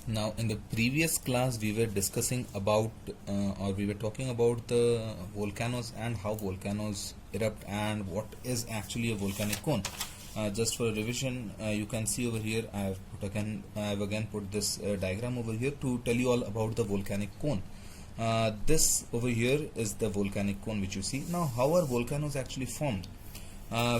Now, in the previous class, we were discussing about, or we were talking about the volcanoes and how volcanoes erupt and what is actually a volcanic cone. Just for a revision, you can see over here, I have again put this diagram over here to tell you all about the volcanic cone. This over here is the volcanic cone which you see. Now, how are volcanoes actually formed?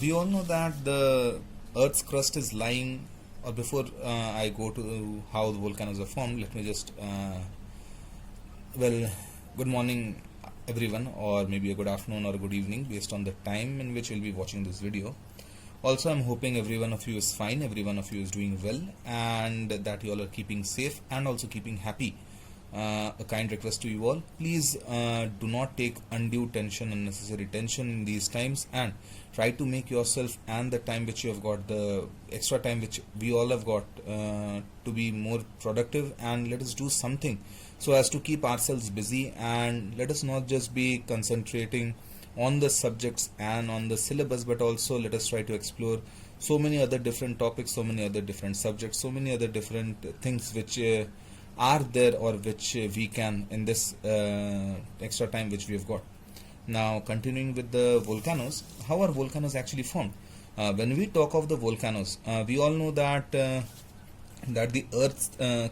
We all know that the Earth's crust is lying, or before I go to how the volcanoes are formed, let me just, good morning everyone, or maybe a good afternoon or a good evening based on the time in which you'll be watching this video. Also, I'm hoping every one of you is fine, every one of you is doing well, and that you all are keeping safe and also keeping happy. A kind request to you all, please do not take undue tension, unnecessary tension in these times, and try to make yourself and the time which you have got, the extra time which we all have got, to be more productive, and let us do something so as to keep ourselves busy, and let us not just be concentrating on the subjects and on the syllabus, but also let us try to explore so many other different topics, so many other different subjects, so many other different things which are there, or which we can in this extra time which we have got. Now, continuing with the volcanoes, how are volcanoes actually formed? When we talk of the volcanoes, we all know that the Earth's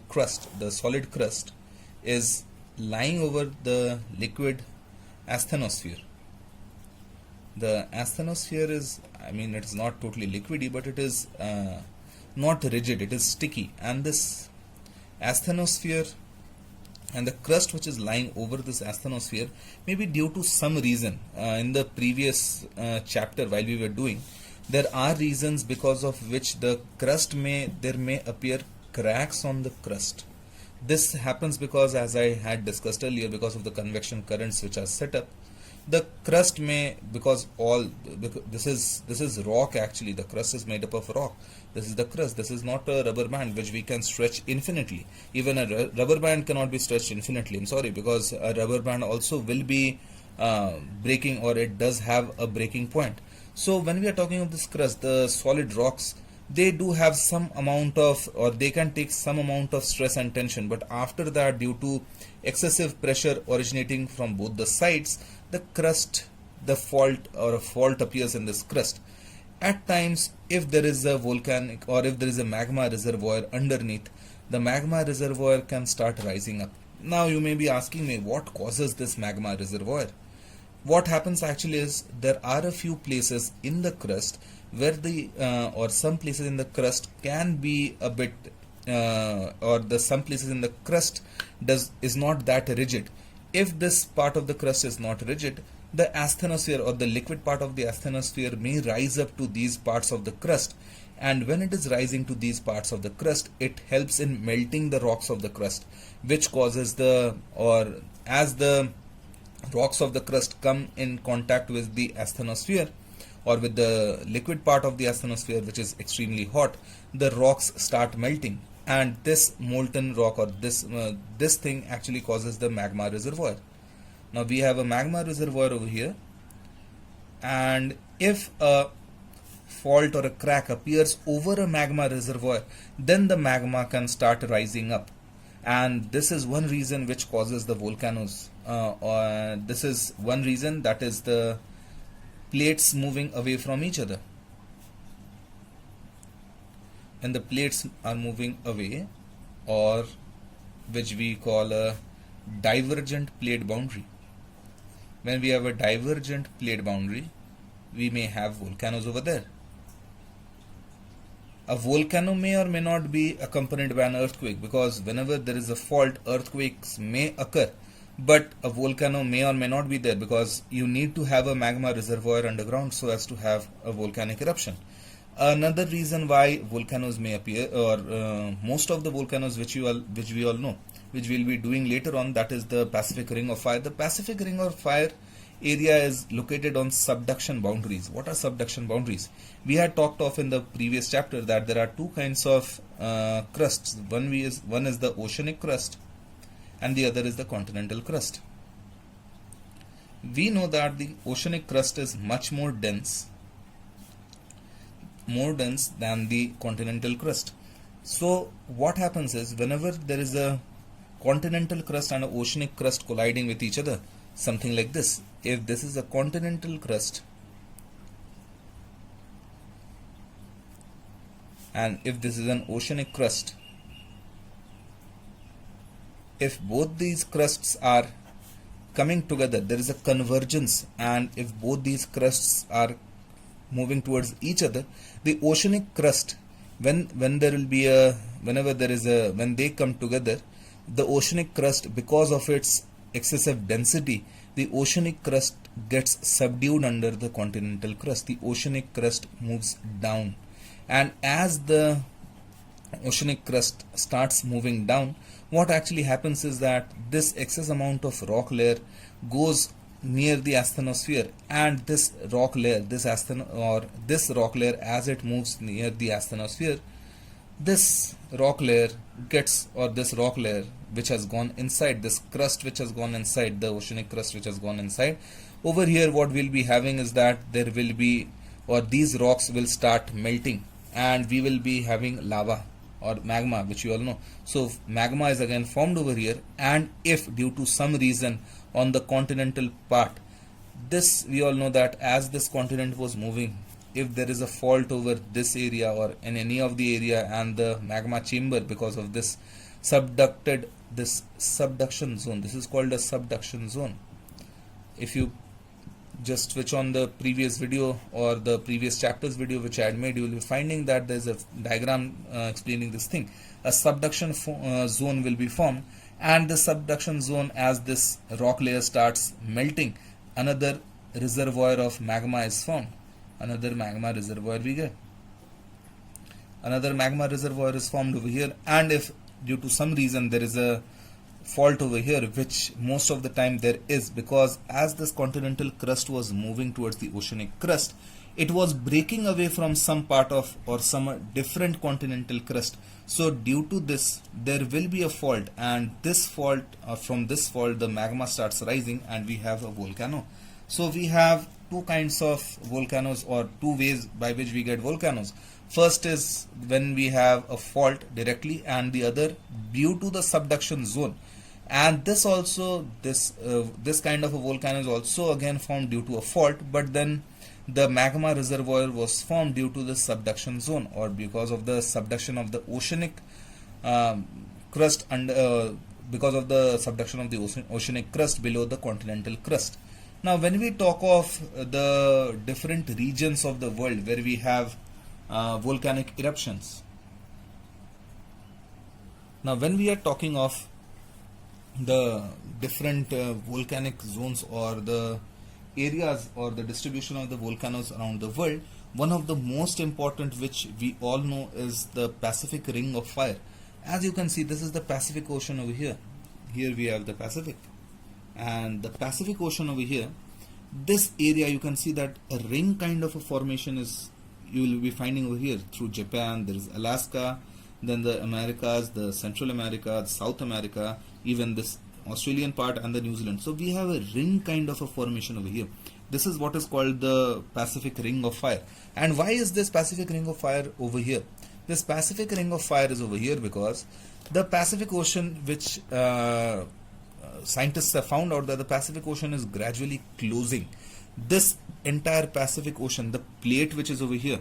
crust, the solid crust, is lying over the liquid asthenosphere. The asthenosphere is, it is not totally liquidy, but it is not rigid, it is sticky, and this asthenosphere and the crust which is lying over this asthenosphere may be due to some reason. In the previous chapter, while we were doing, there are reasons because of which the crust may appear cracks on the crust. This happens because, as I had discussed earlier, because of the convection currents which are set up, the crust may, because this is rock, actually the crust is made up of rock. This is the crust. This is not a rubber band which we can stretch infinitely. Even a rubber band cannot be stretched infinitely, I'm sorry, because a rubber band also will be breaking, or it does have a breaking point. So when we are talking of this crust, the solid rocks, they do have some amount of, or they can take some amount of stress and tension, but after that, due to excessive pressure originating from both the sides, the crust, a fault appears in this crust. At times, if there is a volcanic, or if there is a magma reservoir underneath, the magma reservoir can start rising up. Now you may be asking me, what causes this magma reservoir? What happens actually is, there are a few places in the crust where or some places in the crust can be a bit, some places in the crust is not that rigid. If this part of the crust is not rigid, the asthenosphere, or the liquid part of the asthenosphere, may rise up to these parts of the crust, and when it is rising to these parts of the crust, it helps in melting the rocks of the crust, which causes as the rocks of the crust come in contact with the asthenosphere, or with the liquid part of the asthenosphere, which is extremely hot, the rocks start melting, and this molten rock, or this thing actually causes the magma reservoir. Now we have a magma reservoir over here, and if a fault or a crack appears over a magma reservoir, then the magma can start rising up, and this is one reason which causes the volcanoes. This is one reason, that is the plates moving away from each other. And the plates are moving away, or which we call a divergent plate boundary. When we have a divergent plate boundary, we may have volcanoes over there. A volcano may or may not be accompanied by an earthquake, because whenever there is a fault, earthquakes may occur, but a volcano may or may not be there, because you need to have a magma reservoir underground so as to have a volcanic eruption. Another reason why volcanoes may appear, or most of the volcanoes which we all know, which we'll be doing later on, that is the Pacific Ring of Fire. The Pacific Ring of Fire area is located on subduction boundaries. What are subduction boundaries? We had talked of in the previous chapter that there are two kinds of crusts. One is the oceanic crust, and the other is the continental crust. We know that the oceanic crust is much more dense than the continental crust. So what happens is, whenever there is a continental crust and an oceanic crust colliding with each other, something like this. If this is a continental crust and if this is an oceanic crust, if both these crusts are coming together, there is a convergence, and if both these crusts are moving towards each other, the oceanic crust, when there will be a whenever there is a when they come together, the oceanic crust, because of its excessive density, the oceanic crust gets subdued under the continental crust. The oceanic crust moves down, and as the oceanic crust starts moving down, what actually happens is that this excess amount of rock layer goes near the asthenosphere, and this rock layer, this rock layer, as it moves near the asthenosphere, this rock layer gets, or this rock layer which has gone inside, this crust which has gone inside, the oceanic crust which has gone inside, over here what we'll be having is that there will be, or these rocks will start melting, and we will be having lava or magma, which you all know. So magma is again formed over here, and if due to some reason on the continental part, this we all know that as this continent was moving, if there is a fault over this area or in any of the area, and the magma chamber, because of this subduction zone, this is called a subduction zone. If you just switch on the previous video or the previous chapters video which I had made, you will be finding that there is a diagram explaining this thing. A subduction zone will be formed, and the subduction zone, as this rock layer starts melting, another reservoir of magma is formed. Another magma reservoir we get. Another magma reservoir is formed over here, and if due to some reason there is a fault over here, which most of the time there is, because as this continental crust was moving towards the oceanic crust, it was breaking away from some part of or some different continental crust. So due to this, there will be a fault, and this fault, from this fault, the magma starts rising, and we have a volcano. So we have two kinds of volcanoes, or two ways by which we get volcanoes. First is when we have a fault directly, and the other due to the subduction zone. And this also, this kind of a volcano is also again formed due to a fault, but then the magma reservoir was formed due to the subduction zone, or because of the subduction of the oceanic crust, and because of the subduction of the oceanic crust below the continental crust. Now when we talk of the different regions of the world where we have volcanic eruptions, now when we are talking of the different volcanic zones, or the areas, or the distribution of the volcanoes around the world, one of the most important which we all know is the Pacific Ring of Fire. As you can see, this is the Pacific Ocean over here. Here we have the Pacific, and the Pacific Ocean over here, this area you can see that a ring kind of a formation is, you will be finding over here through Japan. There is Alaska, then the Americas, the Central America, the South America, even this Australian part, and the New Zealand. So we have a ring kind of a formation over here. This is what is called the Pacific Ring of Fire. And why is this Pacific Ring of Fire over here? This Pacific Ring of Fire is over here because the Pacific Ocean, which scientists have found out that the Pacific Ocean is gradually closing. This entire Pacific Ocean, the plate which is over here.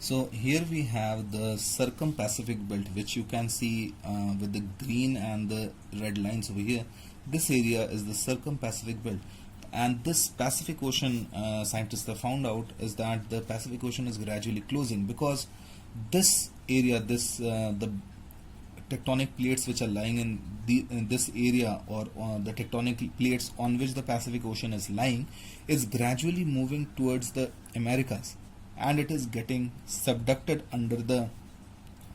So here we have the Circum-Pacific Belt, which you can see with the green and the red lines over here. This area is the Circum-Pacific Belt, and this Pacific Ocean, scientists have found out is that the Pacific Ocean is gradually closing because this area, the tectonic plates which are lying in this area, or the tectonic plates on which the Pacific Ocean is lying, is gradually moving towards the Americas, and it is getting subducted under the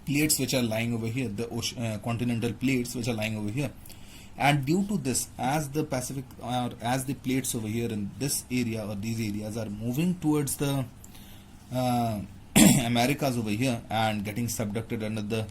plates which are lying over here, the continental plates which are lying over here. And due to this, as the Pacific, or as the plates over here in this area or these areas are moving towards the Americas over here and getting subducted under the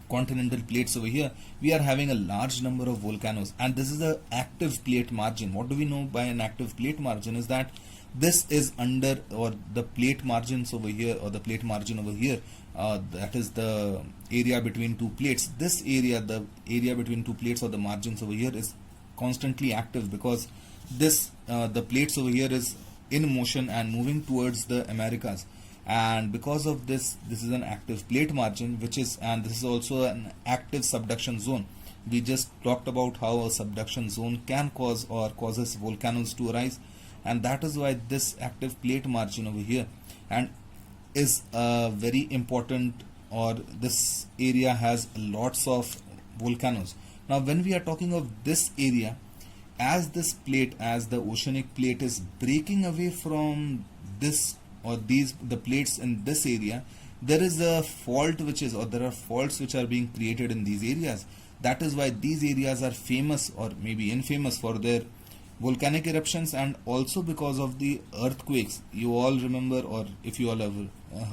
continental plates over here, we are having a large number of volcanoes, and this is the active plate margin. What do we know by an active plate margin is that This is under, or the plate margins over here, or the plate margin over here, that is the area between two plates. This area, the area between two plates, or the margins over here, is constantly active, because this the plates over here is in motion and moving towards the Americas. And because of this, this is an active plate margin, which is, and this is also an active subduction zone. We just talked about how a subduction zone can cause or causes volcanoes to arise, and that is why this active plate margin over here and is very important, or this area has lots of volcanoes. Now when we are talking of this area, as this plate, as the oceanic plate is breaking away from this, or these, the plates in this area, there is a fault which is, or there are faults which are being created in these areas. That is why these areas are famous, or maybe infamous, for their volcanic eruptions, and also because of the earthquakes. You all remember, or if you all have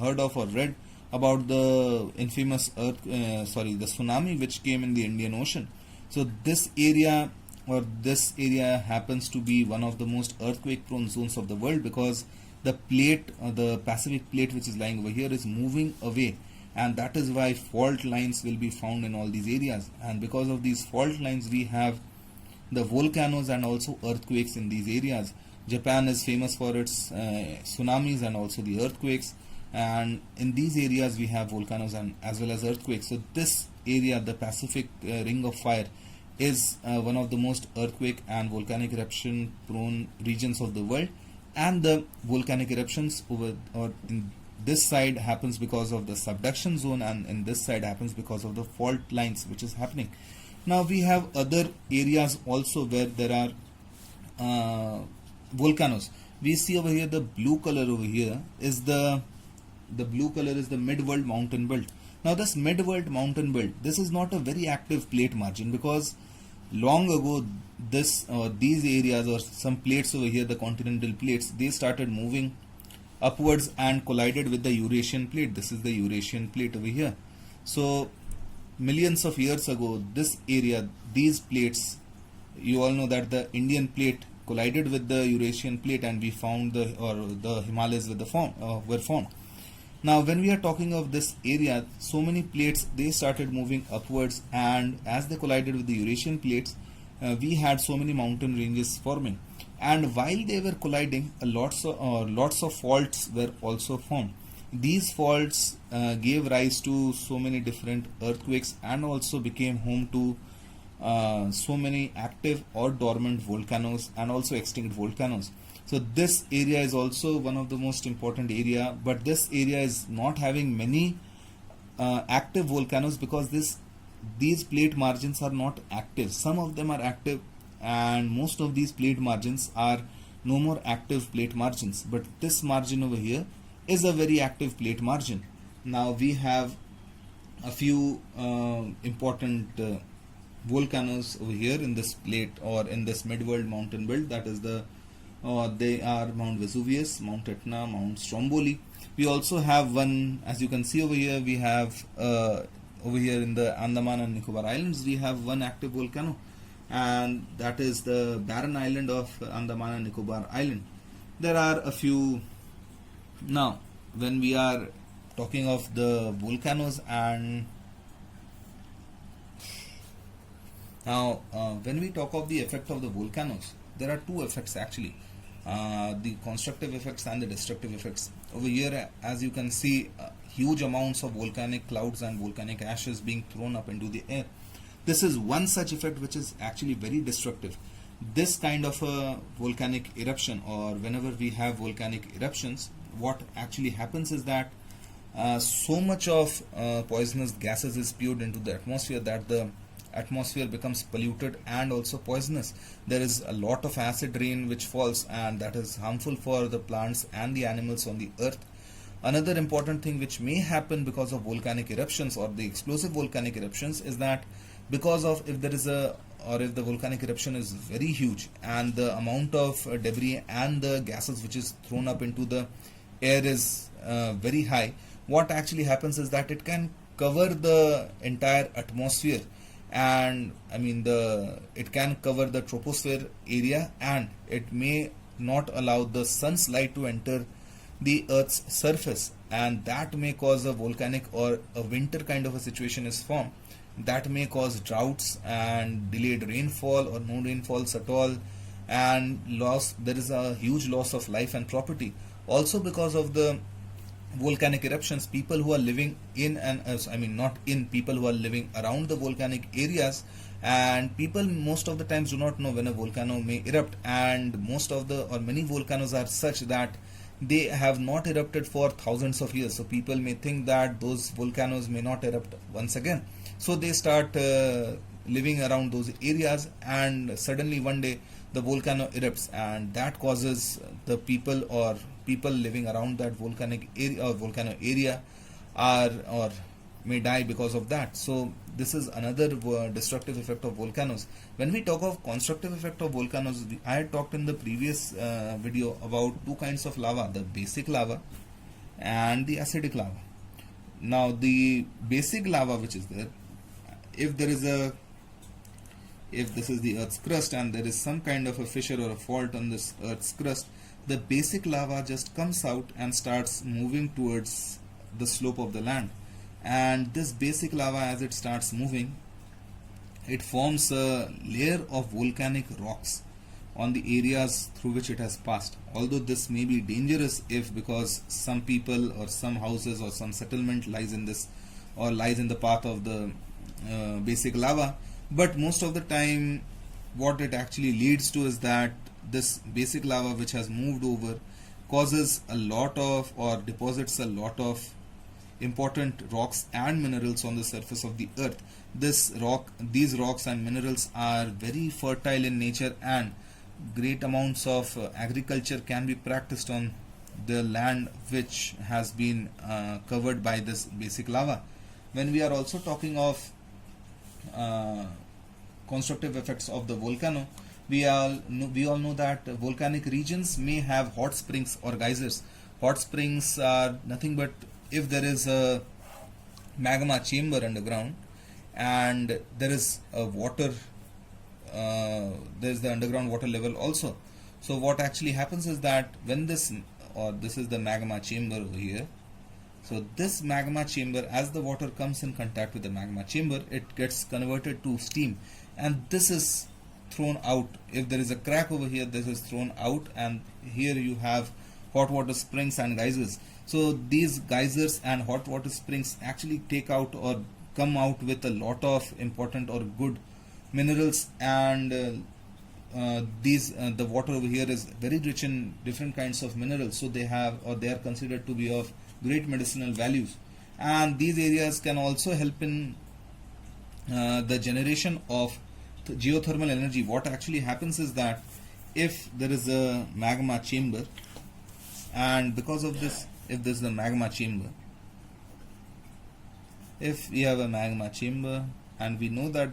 heard of or read about the infamous the tsunami which came in the Indian Ocean. So this area, or this area happens to be one of the most earthquake prone zones of the world, because the plate, the Pacific plate which is lying over here, is moving away, and that is why fault lines will be found in all these areas. And because of these fault lines, we have the volcanoes and also earthquakes in these areas. Japan is famous for its tsunamis and also the earthquakes, and in these areas we have volcanoes and as well as earthquakes. So this area, the Pacific Ring of Fire, is one of the most earthquake and volcanic eruption prone regions of the world, and the volcanic eruptions over, or in this side, happens because of the subduction zone, and in this side happens because of the fault lines which is happening. Now we have other areas also where there are volcanoes. We see over here the blue color over here is the blue color is the mid-world mountain belt. Now this mid-world mountain belt, this is not a very active plate margin, because long ago these areas, or some plates over here, the continental plates, they started moving upwards and collided with the Eurasian plate. This is the Eurasian plate over here. So millions of years ago, this area, these plates, you all know that the Indian plate collided with the Eurasian plate, and we found the Himalayas were formed. Now when we are talking of this area, so many plates, they started moving upwards, and as they collided with the Eurasian plates, we had so many mountain ranges forming. And while they were colliding, lots of faults were also formed. These faults gave rise to so many different earthquakes, and also became home to so many active or dormant volcanoes and also extinct volcanoes. So this area is also one of the most important area, but this area is not having many active volcanoes, because these plate margins are not active. Some of them are active, and most of these plate margins are no more active plate margins, but this margin over here is a very active plate margin. Now we have a few important volcanoes over here in this plate, or in this mid-world mountain belt. That is they are Mount Vesuvius, Mount Etna, Mount Stromboli. We also have one, as you can see over here, we have over here in the Andaman and Nicobar Islands, we have one active volcano, and that is the barren island of Andaman and Nicobar Island. There are a few. Now when we are talking of the volcanoes, and now when we talk of the effect of the volcanoes, there are two effects actually, the constructive effects and the destructive effects. Over here, as you can see, huge amounts of volcanic clouds and volcanic ashes being thrown up into the air. This is one such effect which is actually very destructive. This kind of a volcanic eruption, or whenever we have volcanic eruptions, what actually happens is that so much of poisonous gases is spewed into the atmosphere that the atmosphere becomes polluted and also poisonous. There is a lot of acid rain which falls, and that is harmful for the plants and the animals on the earth. Another important thing which may happen because of volcanic eruptions, or the explosive volcanic eruptions, is that because of, if the volcanic eruption is very huge and the amount of debris and the gases which is thrown up into the air is very high, what actually happens is that it can cover the entire atmosphere, and it can cover the troposphere area, and it may not allow the sun's light to enter the earth's surface, and that may cause a volcanic or a winter kind of a situation is formed. That may cause droughts and delayed rainfall or no rainfalls at all, and loss. There is a huge loss of life and property. Also, because of the volcanic eruptions, people who are living in and not in, people who are living around the volcanic areas, and people most of the times do not know when a volcano may erupt, and most of the or many volcanoes are such that they have not erupted for thousands of years, so people may think that those volcanoes may not erupt once again, so they start living around those areas, and suddenly one day the volcano erupts, and that causes the people living around that volcanic area or volcano area are or may die because of that. So this is another destructive effect of volcanoes. When we talk of constructive effect of volcanoes, I had talked in the previous video about two kinds of lava, the basic lava and the acidic lava. Now the basic lava which is there, if this is the earth's crust and there is some kind of a fissure or a fault on this earth's crust, the basic lava just comes out and starts moving towards the slope of the land. And this basic lava, as it starts moving, it forms a layer of volcanic rocks on the areas through which it has passed. Although this may be dangerous because some people or some houses or some settlement lies in the path of the basic lava, but most of the time what it actually leads to is that this basic lava which has moved over causes a lot of or deposits a lot of important rocks and minerals on the surface of the earth. These rocks and minerals are very fertile in nature, and great amounts of agriculture can be practiced on the land which has been covered by this basic lava. When we are also talking of constructive effects of the volcano, we all know that volcanic regions may have hot springs or geysers. Hot springs are nothing but if there is a magma chamber underground and there is a water, there is the underground water level also. So what actually happens is that when this is the magma chamber over here. So this magma chamber, as the water comes in contact with the magma chamber, it gets converted to steam, and this is thrown out. If there is a crack over here, this is thrown out, and here you have hot water springs and geysers. So these geysers and hot water springs actually take out or come out with a lot of important or good minerals, and the water over here is very rich in different kinds of minerals, so they are considered to be of great medicinal values. And these areas can also help in the generation of geothermal energy. What actually happens is that if there is a magma chamber, and because of this, if this is the magma chamber, if we have a magma chamber and we know that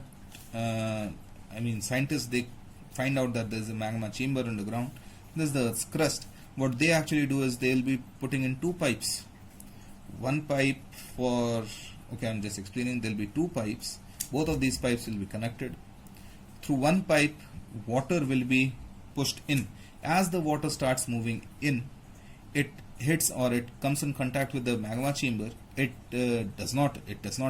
scientists, they find out that there is a magma chamber underground, this is the Earth's crust. What they actually do is they will be putting in two pipes. One pipe for, I'm just explaining, there will be two pipes. Both of these pipes will be connected. Through one pipe, water will be pushed in. As the water starts moving in, it hits or it comes in contact with the magma chamber. It does not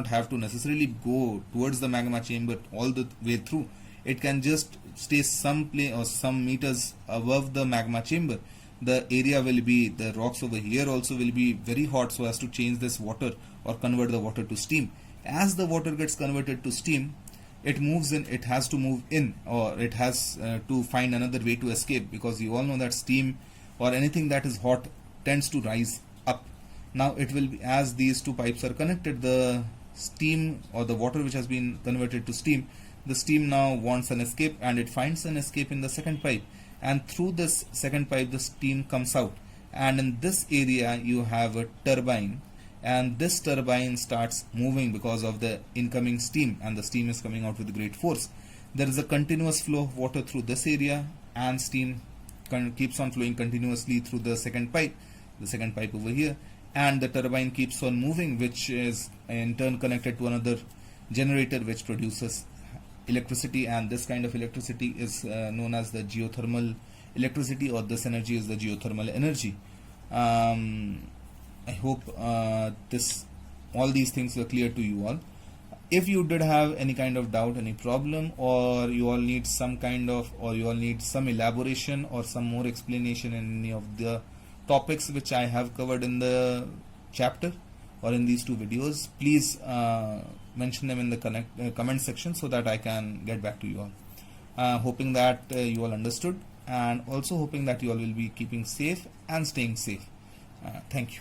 have to necessarily go towards the magma chamber all the way through. It can just stay some meters above the magma chamber. The area will be, the rocks over here also will be very hot, so as to change this water or convert the water to steam. As the water gets converted to steam, it moves in, it has to move in, or it has to find another way to escape, because you all know that steam or anything that is hot tends to rise up. Now it will be, as these two pipes are connected, the steam or the water which has been converted to steam, the steam now wants an escape, and it finds an escape in the second pipe, and through this second pipe the steam comes out, and in this area you have a turbine, and this turbine starts moving because of the incoming steam, and the steam is coming out with great force. There is a continuous flow of water through this area, and steam keeps on flowing continuously through the second pipe over here, and the turbine keeps on moving, which is in turn connected to another generator which produces electricity, and this kind of electricity is known as the geothermal electricity, or this energy is the geothermal energy. I hope all these things were clear to you all. If you did have any kind of doubt, any problem, or you all need some elaboration or some more explanation in any of the topics which I have covered in the chapter or in these two videos, please mention them in the comment section so that I can get back to you all. Hoping that you all understood, and also hoping that you all will be keeping safe and staying safe. Thank you.